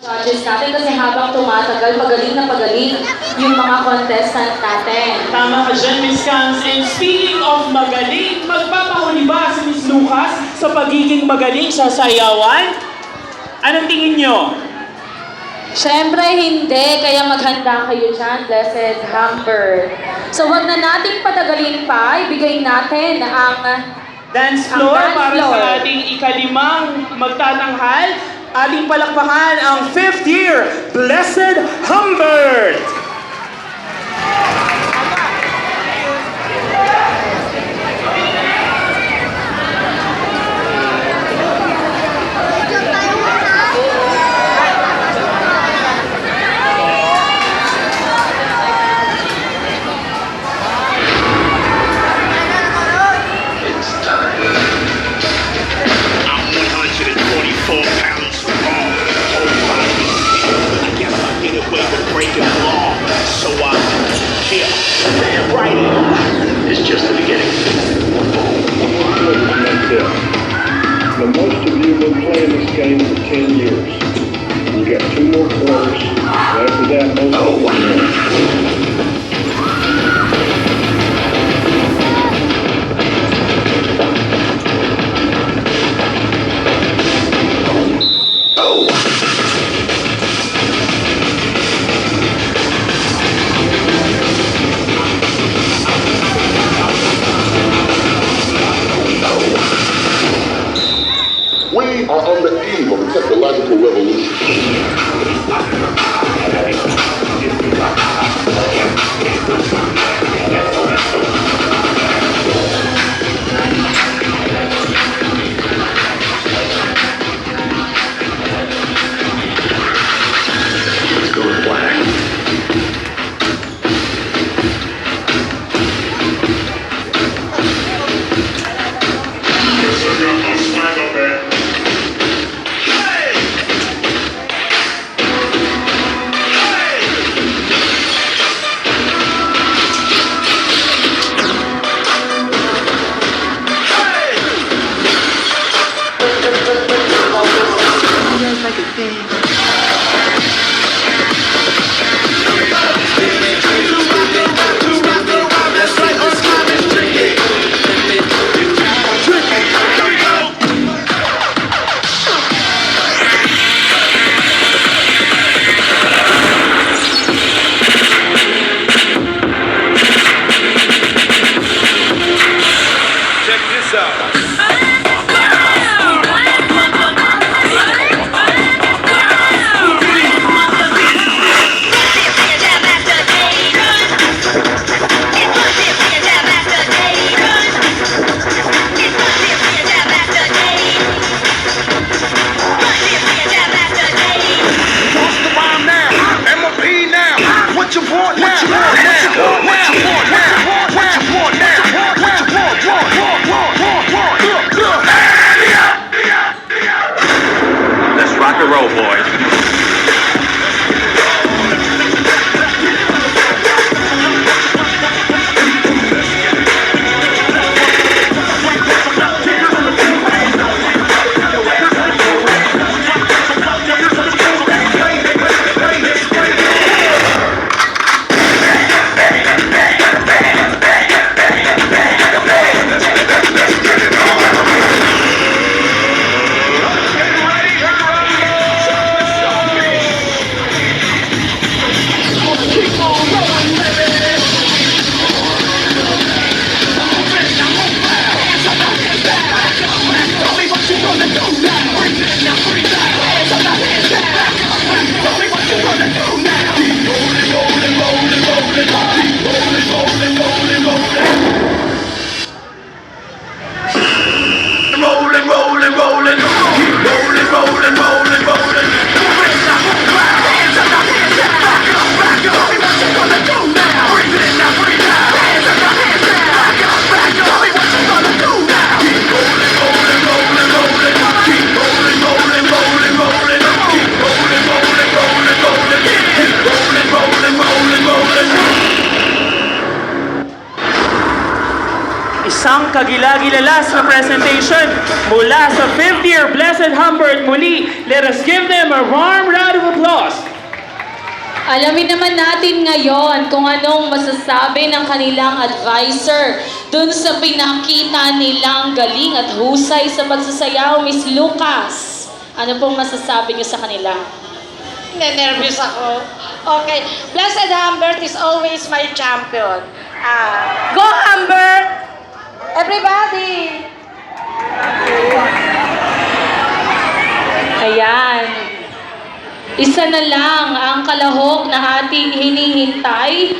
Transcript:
Judges natin kasi habang tumatagal, pagaling yung mga contestant natin. Tama ka dyan, Miss Cams. And speaking of magaling, magpapahuli ba si Miss Lucas sa pagiging magaling sa sayawan? Anong tingin nyo? Siyempre hindi, kaya maghanda kayo dyan, Blessed Humbert. So wag na nating patagalin pa, ibigay natin ang Dance floor dance para floor. sa ating ikalimang magtatanghal. Ating palakpakan ang 5th year Blessed Humbert! I'm 124 pounds strong. I guess I get away with breaking the law. So I'm here. Right. It's just the beginning. Now, most of you have been playing this game for 10 years. You got 2 more quarters. After that, most of you We are on the eve of a technological revolution. Let's go to black. Check this out. Let's rock and roll, boys. Isang kagilagilalas na presentation mula sa 5th year Blessed Humbert muli. Let us give them a warm round of applause. applause. Alamin naman natin ngayon kung anong masasabi ng kanilang advisor dun sa pinakita nilang galing at husay sa pagsasayaw, Miss Lucas. Ano pong masasabi niyo sa kanila? Nervous ako. Okay. Blessed Humbert is always my champion. Go Humbert! Everybody! Ayan. Isa na lang ang kalahok na ating hinihintay.